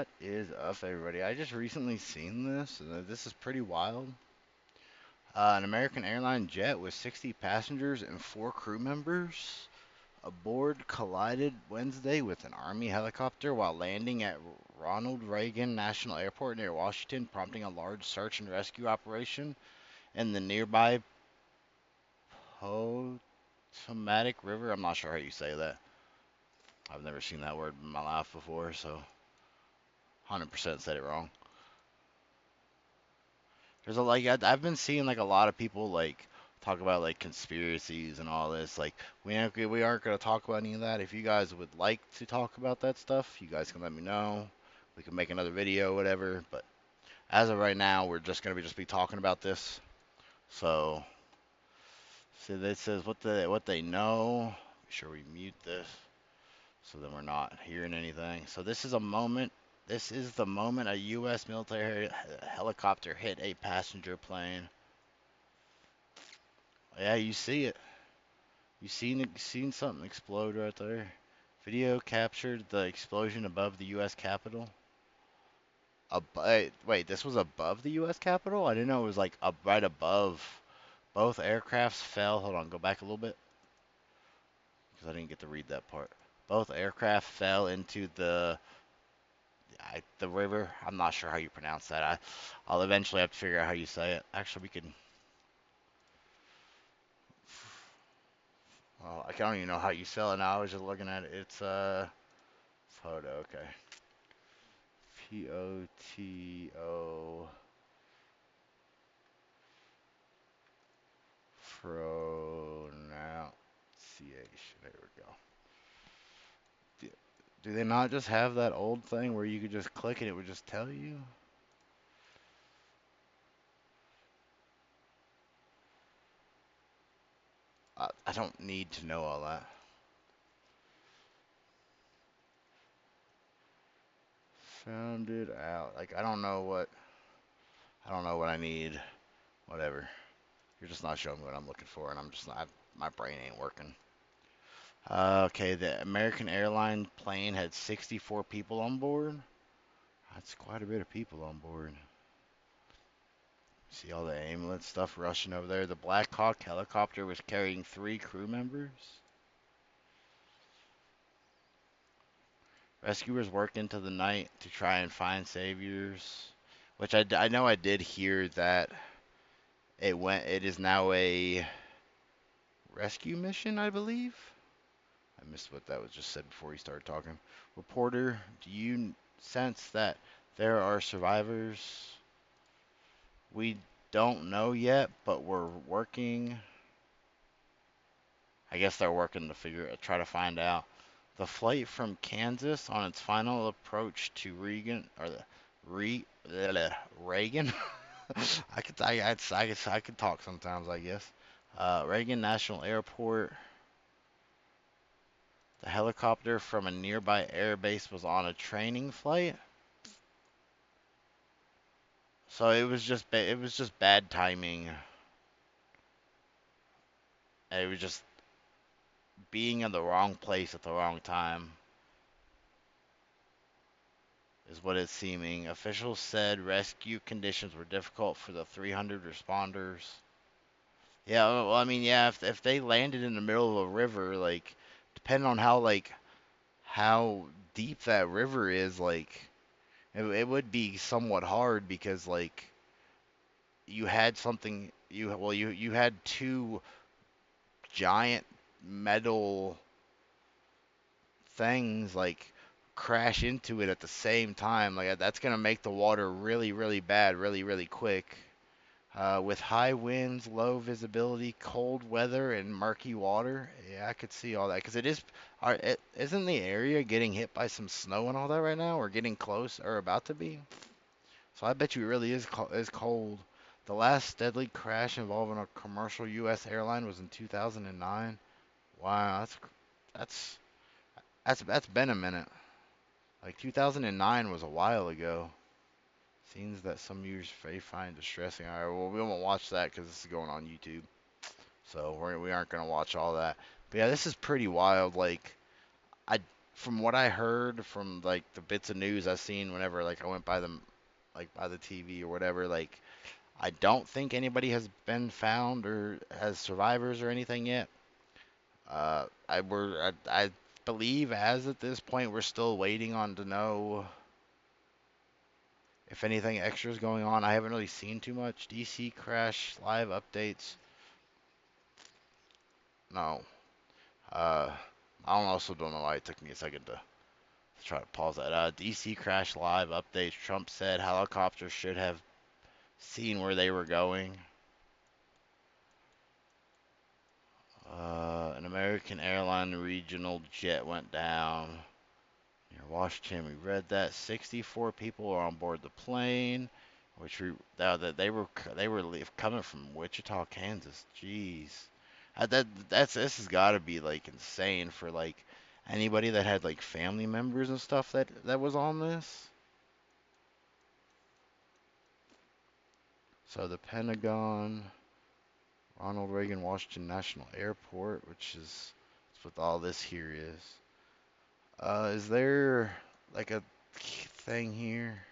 What is up, everybody? I just recently seen this, and this is pretty wild. An American airline jet with 60 passengers and 4 crew members aboard collided Wednesday with an Army helicopter while landing at Ronald Reagan National Airport near Washington, prompting a large search and rescue operation in the nearby Potomac River. I'm not sure how you say that. I've never seen that word in my life before, so 100% said it wrong. There's a I've been seeing like a lot of people like talk about like conspiracies and all this. Like we aren't gonna talk about any of that. If you guys would like to talk about that stuff, you guys can let me know. We can make another video, whatever. But as of right now, we're just gonna be talking about this. So, so this says what they know. Be sure we mute this so then we're not hearing anything. So this is a moment. This is the moment a U.S. military helicopter hit a passenger plane. Yeah, you see it. You seen something explode right there? Video captured the explosion above the U.S. Capitol. Wait, this was above the U.S. Capitol? I didn't know it was like up right above. Both aircrafts fell. Hold on, go back a little bit because I didn't get to read that part. Both aircraft fell into the river. I'm not sure how you pronounce that. I'll eventually have to figure out how you say it. Actually, we can. Well, I don't even know how you spell it now. I was just looking at it. It's photo. Okay. Poto pronunciation. There we go. Do, do they not just have that old thing where you could just click and it would just tell you? I don't need to know all that. Found it out. Like I don't know what I need. Whatever. You're just not showing me what I'm looking for, and I'm just not. My brain ain't working. Okay, the American airline plane had 64 people on board. That's quite a bit of people on board. See all the ambulance stuff rushing over there. The Black Hawk helicopter was carrying 3 crew members. Rescuers worked into the night to try and find saviors, which I know I did hear that it is now a rescue mission, I believe. I missed what that was just said before he started talking. Reporter, do you sense that there are survivors? We don't know yet, but we're working. I guess they're working to try to find out. The flight from Kansas on its final approach to Reagan, or the Reagan. I could talk sometimes, I guess. Reagan National Airport. The helicopter from a nearby air base was on a training flight. So it was just bad timing. It was just being in the wrong place at the wrong time is what it's seeming. Officials said rescue conditions were difficult for the 300 responders. Yeah, well, I mean, yeah, if they landed in the middle of a river, like, depending on how deep that river is, like, it would be somewhat hard because, like, you had something, you had 2 giant metal things, like, crash into it at the same time. Like, that's gonna make the water really, really bad, really, really quick. With high winds, low visibility, cold weather, and murky water. Yeah, I could see all that because isn't the area getting hit by some snow and all that right now, or getting close, or about to be? So I bet you it really is cold. The last deadly crash involving a commercial U.S. airline was in 2009. Wow, that's that's been a minute. Like 2009 was a while ago. Scenes that some viewers may find distressing. All right, well, we won't watch that because this is going on YouTube. So we aren't going to watch all that. But yeah, this is pretty wild. Like, I, from what I heard from like the bits of news I seen whenever like I went by them like by the TV or whatever, like I don't think anybody has been found or has survivors or anything yet. I believe as at this point we're still waiting on to know if anything extra is going on. I haven't really seen too much. DC crash live updates. No. Uh, I also don't know why it took me a second to try to pause that. DC crash live updates. Trump said helicopters should have seen where they were going. An American airline regional jet went down near Washington. We read that 64 people are on board the plane, which that they were coming from Wichita, Kansas. Jeez, this has got to be like insane for like anybody that had like family members and stuff that was on this. So the Pentagon, Ronald Reagan Washington National Airport, which is that's what all this here is. Is there like a thing here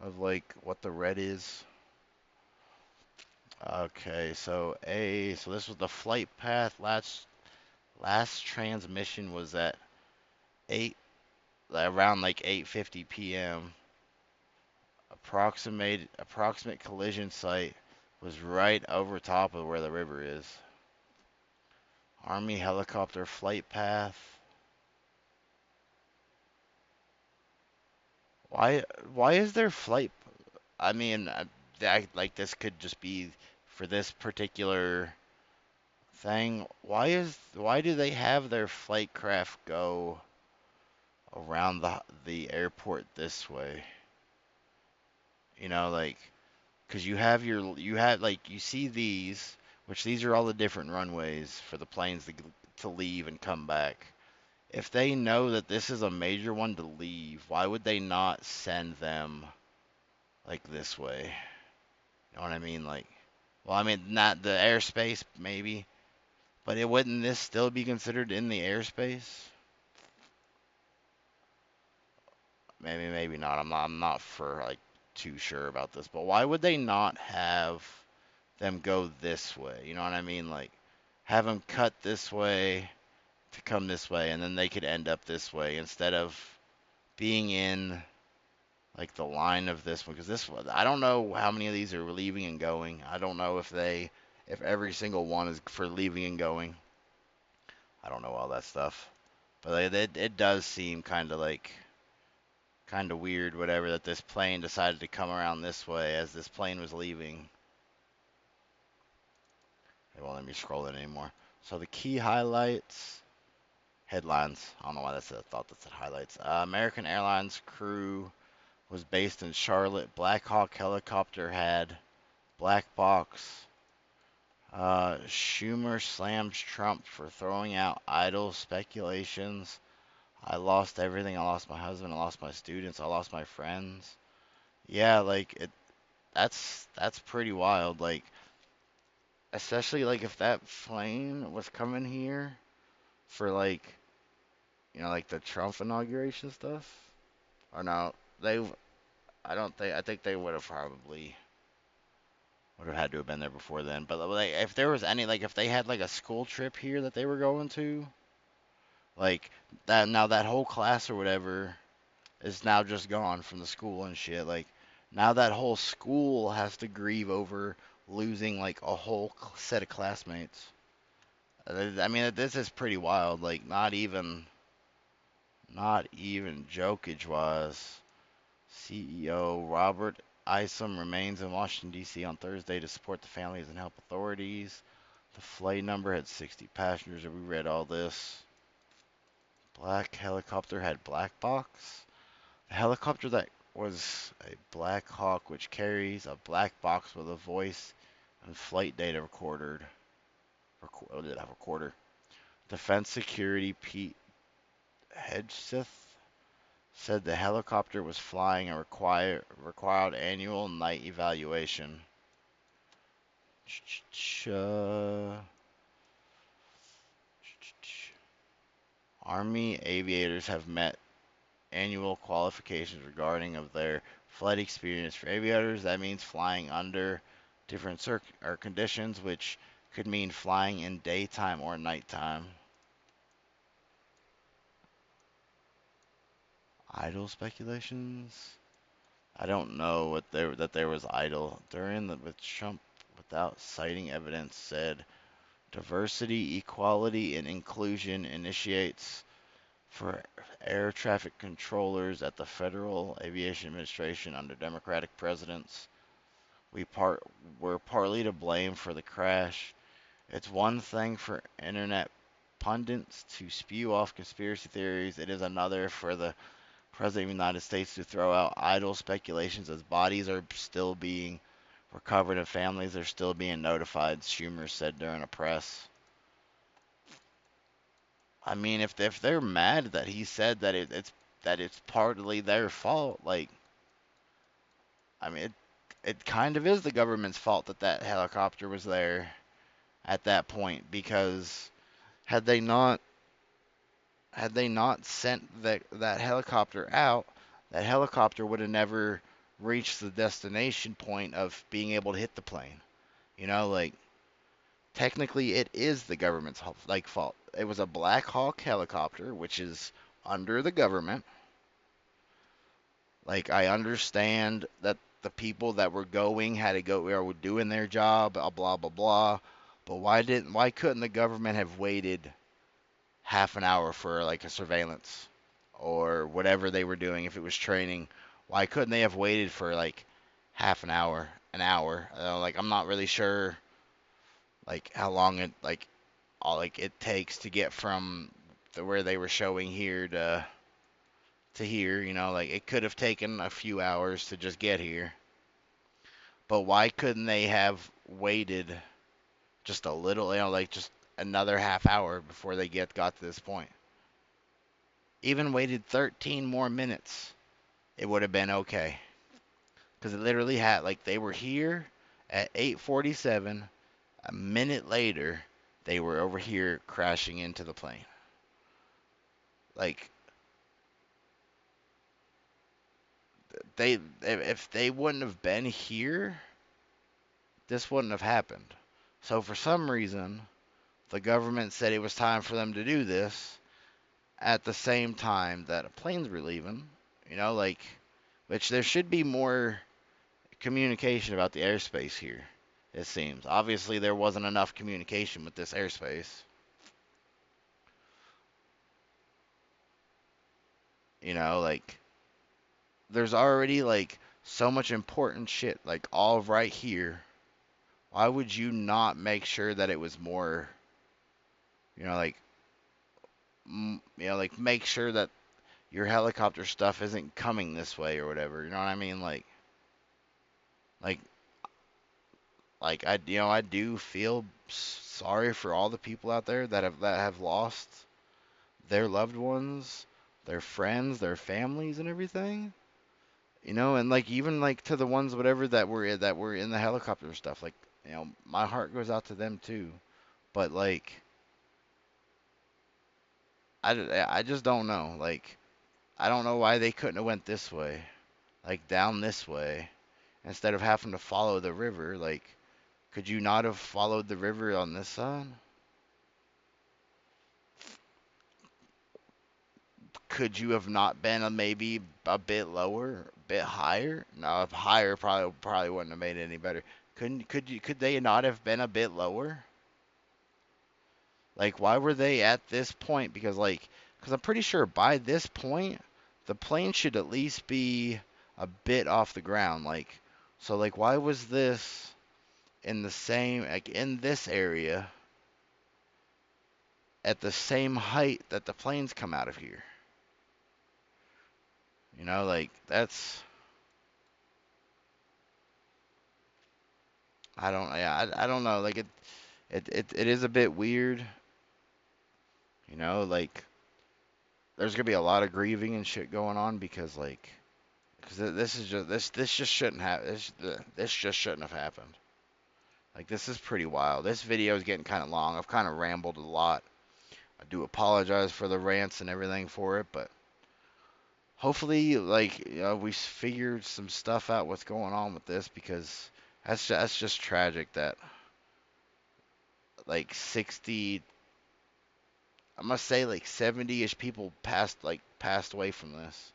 of like what the red is? Okay, so this was the flight path. Last transmission was at 8 around like 8:50 p.m. Approximate collision site was right over top of where the river is. Army helicopter flight path. Why why is there flight? I mean, like this could just be for this particular thing. Why do they have their flight craft go around the airport this way? Like, 'cause you have like you see these, which these are all the different runways for the planes to leave and come back. If they know that this is a major one to leave, why would they not send them like this way? You know what I mean? Like, well, I mean, not the airspace, maybe, but it wouldn't this still be considered in the airspace? Maybe, maybe not. I'm not for like too sure about this, but why would they not have them go this way? You know what I mean? Like, have them cut this way to come this way, and then they could end up this way instead of being in like the line of this one. Because this one, I don't know how many of these are leaving and going. I don't know if every single one is for leaving and going. I don't know all that stuff, but it does seem kind of weird, whatever, that this plane decided to come around this way as this plane was leaving. It won't let me scroll it anymore. So the key highlights, headlines. I don't know why that's I thought that said highlights. American Airlines crew was based in Charlotte. Black Hawk helicopter had black box. Schumer slams Trump for throwing out idle speculations. I lost everything. I lost my husband. I lost my students. I lost my friends. Yeah, like that's pretty wild. Like, especially like if that plane was coming here for like like the Trump inauguration stuff. Or no, they I don't think I think they would have had to have been there before then. But like if there was any like if they had like a school trip here that they were going to, like that now that whole class or whatever is now just gone from the school and shit. Like now that whole school has to grieve over losing like a whole set of classmates. I mean, this is pretty wild. Like not even jokage wise. CEO Robert Isom remains in Washington D.C. on Thursday to support the families and help authorities. The flight number had 60 passengers. We read all this. Black helicopter had black box. The helicopter that was a Black Hawk, which carries a black box with a voice and flight data recorder. Defense Security Pete Hegseth said the helicopter was flying a required annual night evaluation. Army aviators have met annual qualifications regarding of their flight experience. For aviators, that means flying under different or conditions, which could mean flying in daytime or nighttime. Idle speculations. I don't know that there was idle during the with Trump without citing evidence said diversity, equality, and inclusion initiates for air traffic controllers at the Federal Aviation Administration under Democratic presidents. We're partly to blame for the crash. It's one thing for internet pundits to spew off conspiracy theories. It is another for the President of the United States to throw out idle speculations as bodies are still being recovered and families are still being notified, Schumer said during a press. I mean, if they're mad that he said that it's partly their fault, like, I mean, it kind of is the government's fault that that helicopter was there at that point, because had they not sent that helicopter out, that helicopter would have never reached the destination point of being able to hit the plane. You know, like, technically it is the government's fault. It was a Black Hawk helicopter, which is under the government. Like, I understand that the people that were going had to go, or were doing their job, blah blah blah blah. But why couldn't the government have waited half an hour for like a surveillance or whatever they were doing if it was training? Why couldn't they have waited for like half an hour? Like, I'm not really sure like how long it it takes to get from where they were showing here to here. You know, like, it could have taken a few hours to just get here. But why couldn't they have waited just a little, like just another half hour before they got to this point? Even waited 13 more minutes, it would have been okay. Because it literally had, like, they were here at 8:47. A minute later, they were over here crashing into the plane. Like, if they wouldn't have been here, this wouldn't have happened. So for some reason, the government said it was time for them to do this at the same time that planes were leaving. You know, like, which there should be more communication about the airspace here, it seems. Obviously, there wasn't enough communication with this airspace. You know, like, there's already, like, so much important shit, like, all right here. Why would you not make sure that it was more, you know, like, like, make sure that your helicopter stuff isn't coming this way or whatever. You know what I mean? Like, I do feel sorry for all the people out there that have lost their loved ones, their friends, their families, and everything. You know, and like, even like to the ones whatever that were in the helicopter and stuff. Like, my heart goes out to them too. But like, I just don't know. Like, I don't know why they couldn't have went this way, like down this way, instead of having to follow the river. Like, could you not have followed the river on this side? Could you have not been maybe a bit lower, a bit higher? No, if higher probably wouldn't have made it any better. Could they not have been a bit lower? Like, why were they at this point? Because I'm pretty sure by this point the plane should at least be a bit off the ground. Like, so like, why was this in the same, like, in this area at the same height that the planes come out of here? You know, like, that's, I don't, yeah, I don't know. Like, it is a bit weird. You know, like, there's gonna be a lot of grieving and shit going on because, like, because this just shouldn't have this just shouldn't have happened. Like, this is pretty wild. This video is getting kind of long. I've kind of rambled a lot, I do apologize for the rants and everything for it, but hopefully, like, we figured some stuff out what's going on with this, because that's just tragic that like 60, I must say like 70-ish people passed away from this,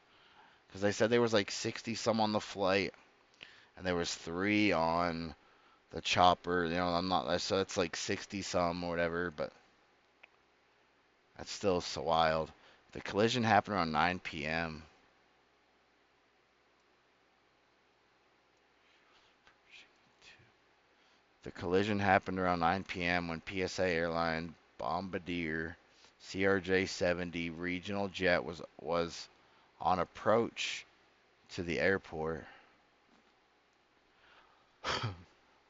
because they said there was like 60 some on the flight and there was 3 on the chopper. I'm not, so it's like 60 some or whatever, but that's still so wild. The collision happened around 9 p.m. The collision happened around 9 p.m. when PSA airline Bombardier CRJ-70 regional jet was on approach to the airport.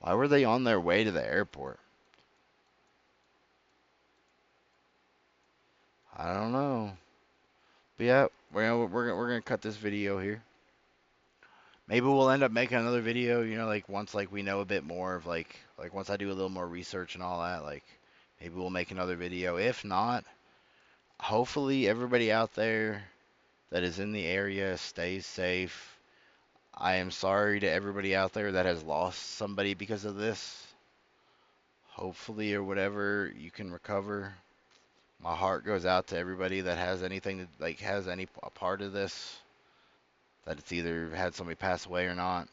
Why were they on their way to the airport? I don't know. But yeah, we're gonna cut this video here. Maybe we'll end up making another video, like once like we know a bit more of like once I do a little more research and all that, like maybe we'll make another video. If not, hopefully everybody out there that is in the area stays safe. I am sorry to everybody out there that has lost somebody because of this. Hopefully or whatever you can recover. My heart goes out to everybody that has anything to, like, has any a part of this, that it's either had somebody pass away or not.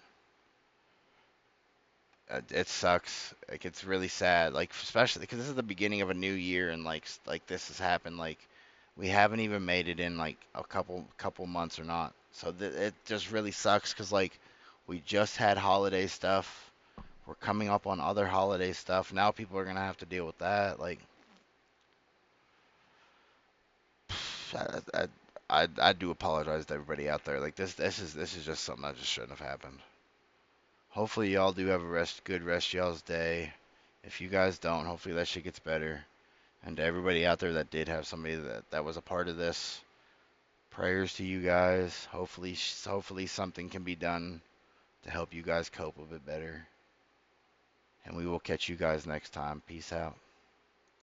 It sucks. Like, it's really sad. Like, especially because this is the beginning of a new year, and like this has happened. Like, we haven't even made it in like a couple months or not. So it just really sucks, because like we just had holiday stuff. We're coming up on other holiday stuff. Now people are gonna have to deal with that. Like, I, I, I do apologize to everybody out there. Like, this is just something that just shouldn't have happened. Hopefully y'all do have a good rest of y'all's day. If you guys don't, hopefully that shit gets better. And to everybody out there that did have somebody that was a part of this, prayers to you guys. Hopefully something can be done to help you guys cope a bit better. And we will catch you guys next time. Peace out.